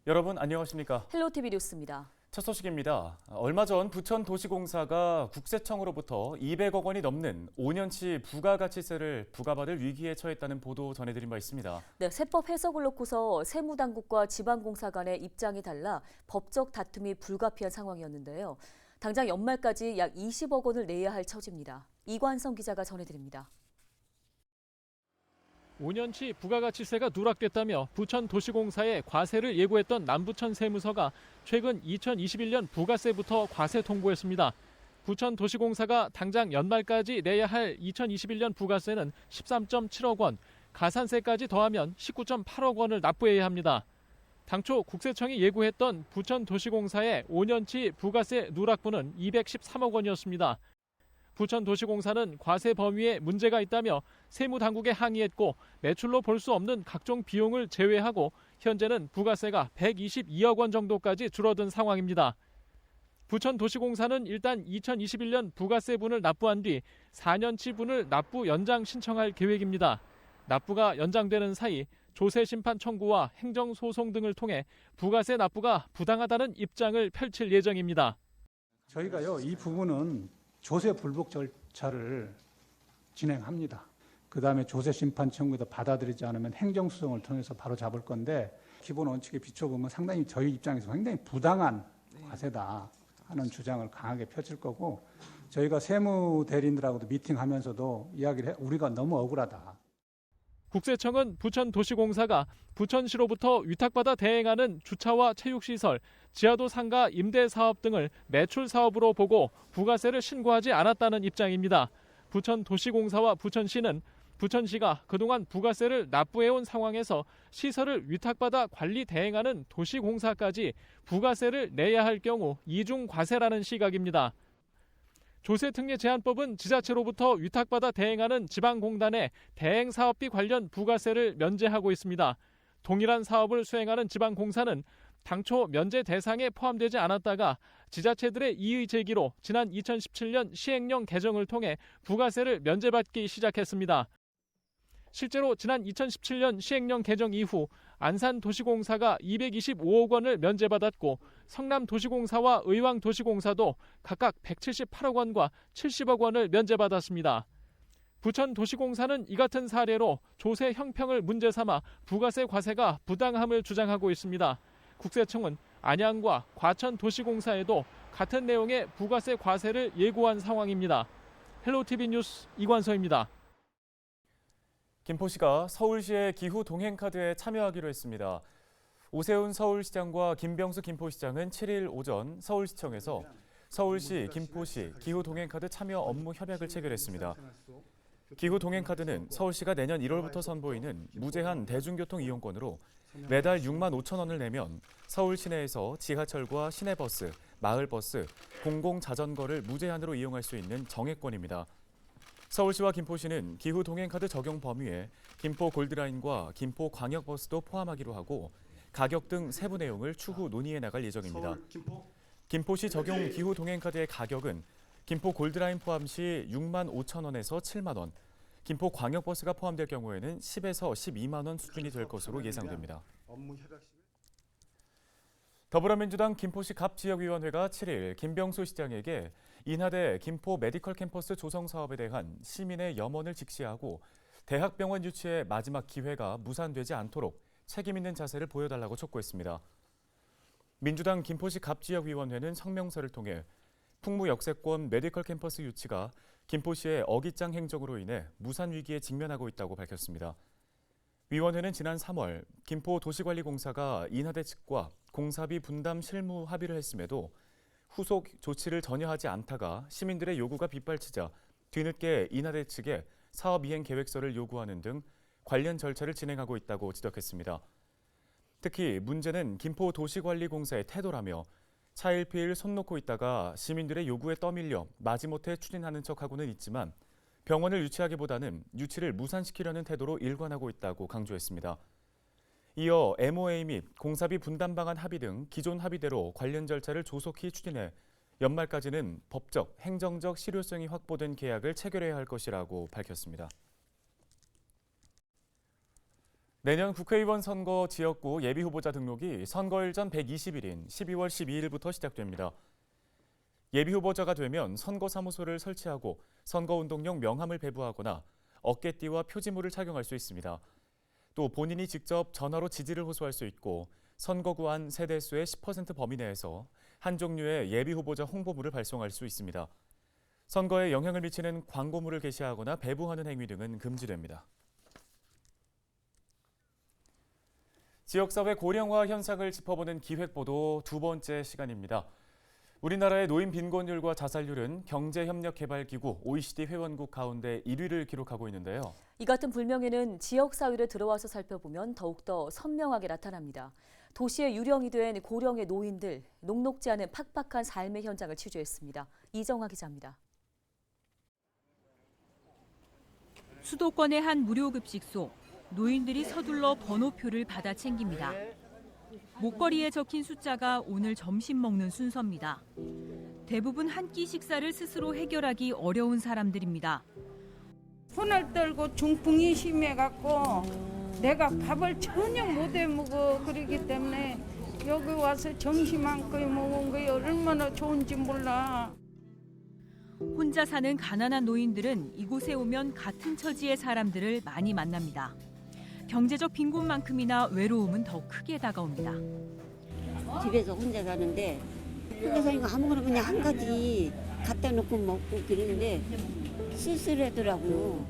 여러분 안녕하십니까? 헬로티비 뉴스입니다. 첫 소식입니다. 얼마 전 부천도시공사가 국세청으로부터 200억 원이 넘는 5년치 부가가치세를 부과받을 위기에 처했다는 보도 전해드린 바 있습니다. 네, 세법 해석을 놓고서 세무당국과 지방공사 간의 입장이 달라 법적 다툼이 불가피한 상황이었는데요. 당장 연말까지 약 20억 원을 내야 할 처지입니다. 이관성 기자가 전해드립니다. 5년치 부가가치세가 누락됐다며 부천도시공사에 과세를 예고했던 남부천 세무서가 최근 2021년 부가세부터 과세 통보했습니다. 부천도시공사가 당장 연말까지 내야 할 2021년 부가세는 13.7억 원, 가산세까지 더하면 19.8억 원을 납부해야 합니다. 당초 국세청이 예고했던 부천도시공사의 5년치 부가세 누락분은 213억 원이었습니다. 부천도시공사는 과세 범위에 문제가 있다며 세무당국에 항의했고 매출로 볼 수 없는 각종 비용을 제외하고 현재는 부가세가 122억 원 정도까지 줄어든 상황입니다. 부천도시공사는 일단 2021년 부가세분을 납부한 뒤 4년치분을 납부 연장 신청할 계획입니다. 납부가 연장되는 사이 조세심판 청구와 행정소송 등을 통해 부가세 납부가 부당하다는 입장을 펼칠 예정입니다. 저희가요, 이 부분은 조세 불복 절차를 진행합니다. 그다음에 조세 심판 청구도 받아들이지 않으면 행정소송을 통해서 바로 잡을 건데 기본 원칙에 비춰보면 상당히 저희 입장에서 상당히 부당한 과세다 하는 주장을 강하게 펼칠 거고 저희가 세무 대리인들하고도 미팅하면서도 이야기를 해 우리가 너무 억울하다. 국세청은 부천도시공사가 부천시로부터 위탁받아 대행하는 주차와 체육시설, 지하도 상가 임대 사업 등을 매출 사업으로 보고 부가세를 신고하지 않았다는 입장입니다. 부천도시공사와 부천시는 부천시가 그동안 부가세를 납부해온 상황에서 시설을 위탁받아 관리 대행하는 도시공사까지 부가세를 내야 할 경우 이중과세라는 시각입니다. 조세특례제한법은 지자체로부터 위탁받아 대행하는 지방공단의 대행사업비 관련 부가세를 면제하고 있습니다. 동일한 사업을 수행하는 지방공사는 당초 면제 대상에 포함되지 않았다가 지자체들의 이의 제기로 지난 2017년 시행령 개정을 통해 부가세를 면제받기 시작했습니다. 실제로 지난 2017년 시행령 개정 이후 안산도시공사가 225억 원을 면제받았고 성남도시공사와 의왕도시공사도 각각 178억 원과 70억 원을 면제받았습니다. 부천도시공사는 이 같은 사례로 조세 형평을 문제 삼아 부가세 과세가 부당함을 주장하고 있습니다. 국세청은 안양과 과천도시공사에도 같은 내용의 부가세 과세를 예고한 상황입니다. 헬로티비 뉴스 이관서입니다. 김포시가 서울시의 기후 동행카드에 참여하기로 했습니다. 오세훈 서울시장과 김병수 김포시장은 7일 오전 서울시청에서 서울시, 김포시 기후 동행카드 참여 업무 협약을 체결했습니다. 기후 동행카드는 서울시가 내년 1월부터 선보이는 무제한 대중교통 이용권으로 매달 6만 5천 원을 내면 서울 시내에서 지하철과 시내버스, 마을버스, 공공자전거를 무제한으로 이용할 수 있는 정액권입니다. 서울시와 김포시는 기후 동행카드 적용 범위에 김포 골드라인과 김포 광역버스도 포함하기로 하고 가격 등 세부 내용을 추후 논의해 나갈 예정입니다. 김포시 적용 기후 동행카드의 가격은 김포 골드라인 포함 시 6만 5천 원에서 7만 원, 김포 광역버스가 포함될 경우에는 10에서 12만 원 수준이 될 것으로 예상됩니다. 더불어민주당 김포시 갑지역위원회가 7일 김병수 시장에게 인하대 김포 메디컬 캠퍼스 조성 사업에 대한 시민의 염원을 직시하고 대학병원 유치의 마지막 기회가 무산되지 않도록 책임 있는 자세를 보여달라고 촉구했습니다. 민주당 김포시 갑지역위원회는 성명서를 통해 풍무역세권 메디컬 캠퍼스 유치가 김포시의 어깃장 행정으로 인해 무산 위기에 직면하고 있다고 밝혔습니다. 위원회는 지난 3월 김포도시관리공사가 인하대 측과 공사비 분담 실무 합의를 했음에도 후속 조치를 전혀 하지 않다가 시민들의 요구가 빗발치자 뒤늦게 인하대 측에 사업 이행 계획서를 요구하는 등 관련 절차를 진행하고 있다고 지적했습니다. 특히 문제는 김포도시관리공사의 태도라며 차일피일 손 놓고 있다가 시민들의 요구에 떠밀려 마지못해 추진하는 척하고는 있지만 병원을 유치하기보다는 유치를 무산시키려는 태도로 일관하고 있다고 강조했습니다. 이어 MOA 및 공사비 분담 방안 합의 등 기존 합의대로 관련 절차를 조속히 추진해 연말까지는 법적, 행정적 실효성이 확보된 계약을 체결해야 할 것이라고 밝혔습니다. 내년 국회의원 선거 지역구 예비후보자 등록이 선거일 전 120일인 12월 12일부터 시작됩니다. 예비후보자가 되면 선거사무소를 설치하고 선거운동용 명함을 배부하거나 어깨띠와 표지물을 착용할 수 있습니다. 또 본인이 직접 전화로 지지를 호소할 수 있고 선거구 안 세대수의 10% 범위 내에서 한 종류의 예비후보자 홍보물을 발송할 수 있습니다. 선거에 영향을 미치는 광고물을 게시하거나 배부하는 행위 등은 금지됩니다. 지역사회 고령화 현상을 짚어보는 기획보도 두 번째 시간입니다. 우리나라의 노인 빈곤율과 자살률은 경제협력개발기구 OECD 회원국 가운데 1위를 기록하고 있는데요. 이 같은 불명예는 지역사회로 들어와서 살펴보면 더욱더 선명하게 나타납니다. 도시의 유령이 된 고령의 노인들, 녹록지 않은 팍팍한 삶의 현장을 취재했습니다. 이정화 기자입니다. 수도권의 한 무료급식소. 노인들이 서둘러 번호표를 받아 챙깁니다. 목걸이에 적힌 숫자가 오늘 점심 먹는 순서입니다. 대부분 한 끼 식사를 스스로 해결하기 어려운 사람들입니다. 손을 떨고 중풍이 심해갖고 내가 밥을 전혀 못 해먹어. 그러기 때문에 여기 와서 점심 한 끼 먹은 게 얼마나 좋은지 몰라. 혼자 사는 가난한 노인들은 이곳에 오면 같은 처지의 사람들을 많이 만납니다. 경제적 빈곤만큼이나 외로움은 더 크게 다가옵니다. 집에서 혼자 사는데 혼자 사니까 아무거나 그냥 한 가지 갖다 놓고 먹고 그러는데 쓸쓸하더라고요.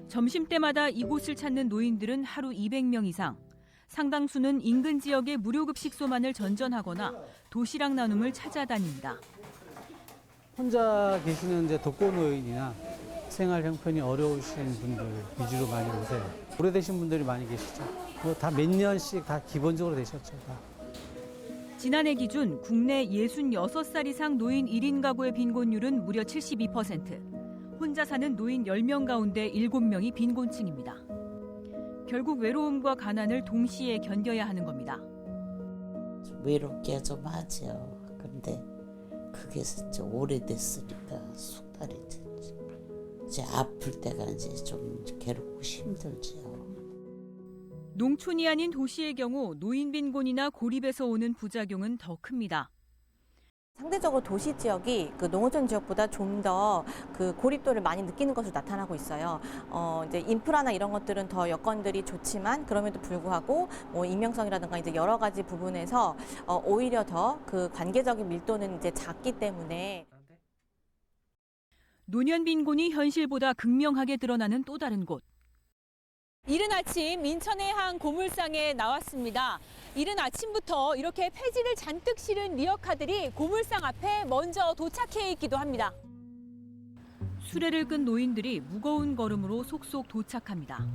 점심때마다 이곳을 찾는 노인들은 하루 200명 이상. 상당수는 인근 지역의 무료급식소만을 전전하거나 도시락 나눔을 찾아다닙니다. 혼자 계시는 이제 독거노인이나 생활 형편이 어려우신 분들 위주로 많이 오세요. 오래되신 분들이 많이 계시죠. 다 몇 년씩 다 기본적으로 되셨죠. 다. 지난해 기준 국내 66살 이상 노인 1인 가구의 빈곤율은 무려 72%. 혼자 사는 노인 10명 가운데 7명이 빈곤층입니다. 결국 외로움과 가난을 동시에 견뎌야 하는 겁니다. 외롭게 좀 하죠. 그런데 그게 진짜 오래됐으니까 숙달이지. 이제 아플 때가 이제 좀 괴롭고 힘들죠. 농촌이 아닌 도시의 경우 노인 빈곤이나 고립에서 오는 부작용은 더 큽니다. 상대적으로 도시 지역이 그 농어촌 지역보다 좀 더 그 고립도를 많이 느끼는 것으로 나타나고 있어요. 이제 인프라나 이런 것들은 더 여건들이 좋지만 그럼에도 불구하고 뭐 익명성이라든가 이제 여러 가지 부분에서 오히려 더 그 관계적인 밀도는 이제 작기 때문에. 노년 빈곤이 현실보다 극명하게 드러나는 또 다른 곳. 이른 아침 인천의 한 고물상에 나왔습니다. 이른 아침부터 이렇게 폐지를 잔뜩 실은 리어카들이 고물상 앞에 먼저 도착해 있기도 합니다. 수레를 끈 노인들이 무거운 걸음으로 속속 도착합니다.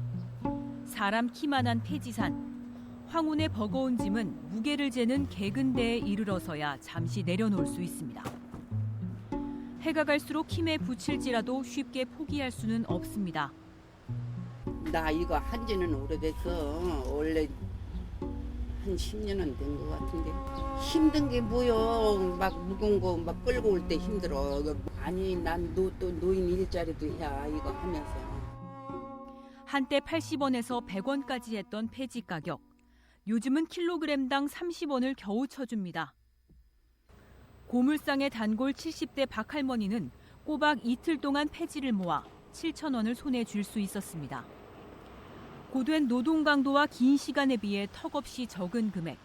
사람 키만한 폐지산. 황혼의 버거운 짐은 무게를 재는 개근대에 이르러서야 잠시 내려놓을 수 있습니다. 해가 갈수록 힘에 부칠지라도 쉽게 포기할 수는 없습니다. 나 이거 한지는 오래됐어. 원래 한 10년은 된 것 같은데. 힘든 게 뭐여. 막 무거운 거 막 끌고 올 때 힘들어. 아니 난 또 노인 일자리도 해야 이거 하면서. 한때 80원에서 100원까지 했던 폐지 가격. 요즘은 킬로그램당 30원을 겨우 쳐줍니다. 고물상의 단골 70대 박할머니는 꼬박 이틀 동안 폐지를 모아 7,000원을 손에 쥘 수 있었습니다. 고된 노동 강도와 긴 시간에 비해 턱없이 적은 금액.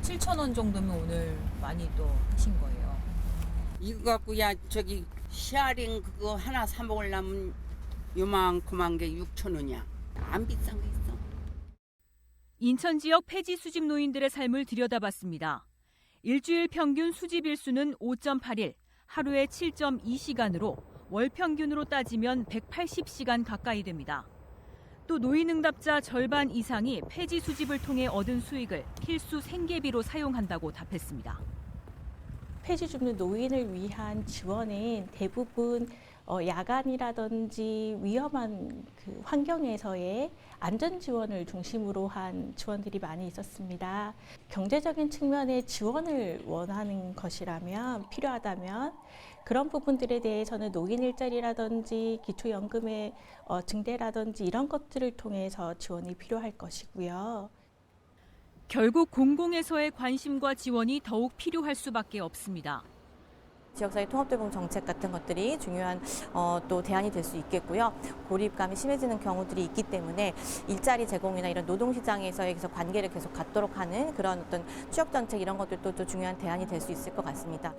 7,000원 정도면 오늘 많이 또 하신 거예요. 이거 갖고 야 저기 시아링 그거 하나 사 먹으려면 요만큼한 게 6,000원이야. 안 비싼 거 있어. 인천 지역 폐지 수집 노인들의 삶을 들여다봤습니다. 일주일 평균 수집 일수는 5.8일, 하루에 7.2시간으로 월 평균으로 따지면 180시간 가까이 됩니다. 또 노인응답자 절반 이상이 폐지 수집을 통해 얻은 수익을 필수 생계비로 사용한다고 답했습니다. 폐지 줍는 노인을 위한 지원은 대부분 야간이라든지 위험한 그 환경에서의 안전 지원을 중심으로 한 지원들이 많이 있었습니다. 경제적인 측면의 지원을 원하는 것이라면 필요하다면 그런 부분들에 대해서는 노인 일자리라든지 기초연금의 증대라든지 이런 것들을 통해서 지원이 필요할 것이고요. 결국 공공에서의 관심과 지원이 더욱 필요할 수밖에 없습니다. 지역사회 통합돌봄 정책 같은 것들이 중요한 또 대안이 될 수 있겠고요. 고립감이 심해지는 경우들이 있기 때문에 일자리 제공이나 이런 노동시장에서의 계속 관계를 계속 갖도록 하는 그런 어떤 취업 정책 이런 것들도 또 중요한 대안이 될 수 있을 것 같습니다.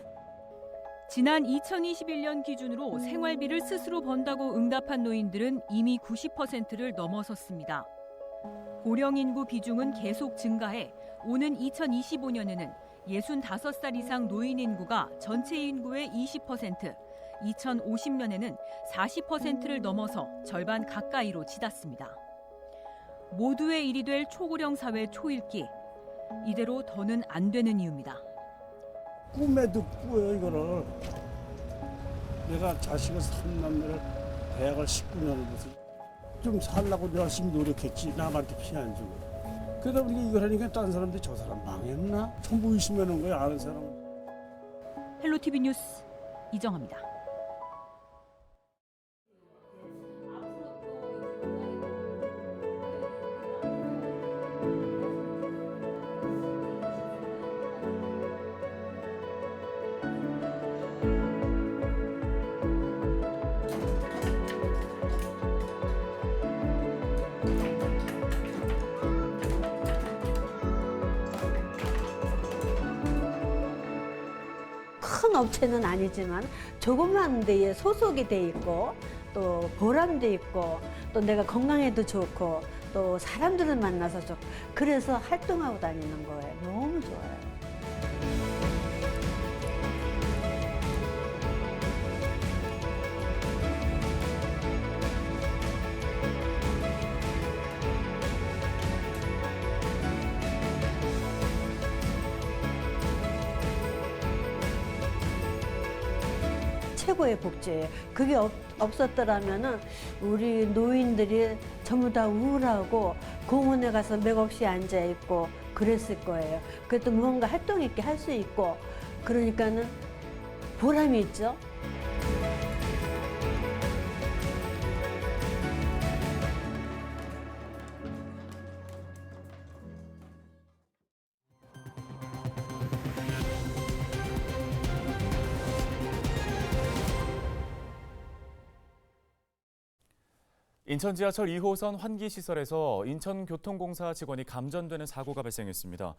지난 2021년 기준으로 생활비를 스스로 번다고 응답한 노인들은 이미 90%를 넘어섰습니다. 고령 인구 비중은 계속 증가해 오는 2025년에는 65살 이상 노인 인구가 전체 인구의 20%, 2050년에는 40%를 넘어서 절반 가까이로 치닫습니다. 모두의 일이 될 초고령 사회 초읽기. 이대로 더는 안 되는 이유입니다. 꿈에도 꾸요 이거를. 내가 자식을 3남매를 대학을 19년을 해서 좀 살라고 열심히 노력했지. 남한테 피해 안 주고. 그러다 보니까 이걸 하니까 다른 사람들이 저 사람 망했나? 전부 의심하는 거야, 아는 사람은. 헬로티비 뉴스 이정아입니다. 큰 업체는 아니지만 조그만 데에 소속이 돼 있고 또 보람도 있고 또 내가 건강에도 좋고 또 사람들을 만나서 좋고 그래서 활동하고 다니는 거예요. 너무 좋아요. 최고의 복지예요. 그게 없었더라면은 우리 노인들이 전부 다 우울하고 공원에 가서 맥없이 앉아 있고 그랬을 거예요. 그래도 무언가 활동 있게 할 수 있고 그러니까는 보람이 있죠. 인천 지하철 2호선 환기시설에서 인천교통공사 직원이 감전되는 사고가 발생했습니다.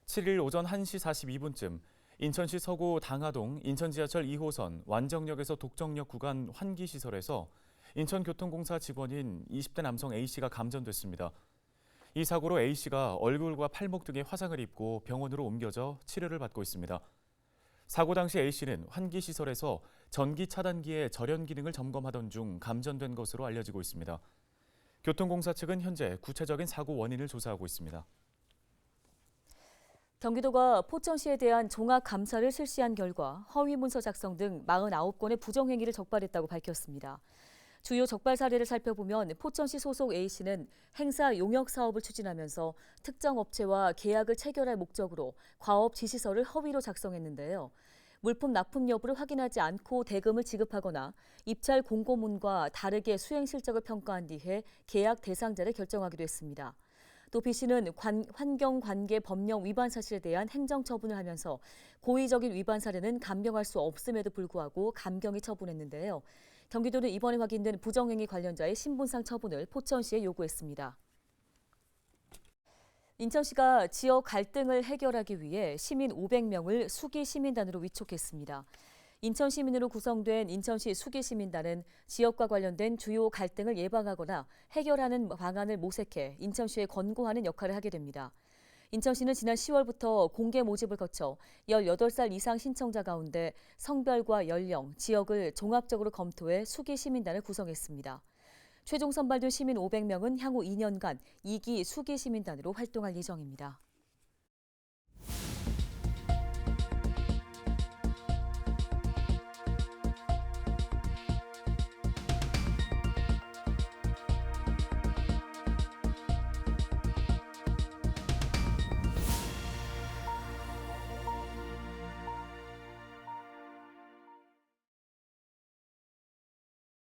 7일 오전 1시 42분쯤 인천시 서구 당하동 인천 지하철 2호선 완정역에서 독정역 구간 환기시설에서 인천교통공사 직원인 20대 남성 A씨가 감전됐습니다. 이 사고로 A씨가 얼굴과 팔목 등에 화상을 입고 병원으로 옮겨져 치료를 받고 있습니다. 사고 당시 A씨는 환기시설에서 전기 차단기의 절연 기능을 점검하던 중 감전된 것으로 알려지고 있습니다. 교통공사 측은 현재 구체적인 사고 원인을 조사하고 있습니다. 경기도가 포천시에 대한 종합 감사를 실시한 결과 허위 문서 작성 등 49건의 부정행위를 적발했다고 밝혔습니다. 주요 적발 사례를 살펴보면 포천시 소속 A씨는 행사 용역 사업을 추진하면서 특정 업체와 계약을 체결할 목적으로 과업 지시서를 허위로 작성했는데요. 물품 납품 여부를 확인하지 않고 대금을 지급하거나 입찰 공고문과 다르게 수행 실적을 평가한 뒤에 계약 대상자를 결정하기도 했습니다. 또 B씨는 환경관계 법령 위반 사실에 대한 행정처분을 하면서 고의적인 위반 사례는 감경할 수 없음에도 불구하고 감경이 처분했는데요. 경기도는 이번에 확인된 부정행위 관련자의 신분상 처분을 포천시에 요구했습니다. 인천시가 지역 갈등을 해결하기 위해 시민 500명을 수기시민단으로 위촉했습니다. 인천 시민으로 구성된 인천시 수기시민단은 지역과 관련된 주요 갈등을 예방하거나 해결하는 방안을 모색해 인천시에 권고하는 역할을 하게 됩니다. 인천시는 지난 10월부터 공개 모집을 거쳐 18살 이상 신청자 가운데 성별과 연령, 지역을 종합적으로 검토해 수기시민단을 구성했습니다. 최종 선발된 시민 500명은 향후 2년간 2기 수기시민단으로 활동할 예정입니다.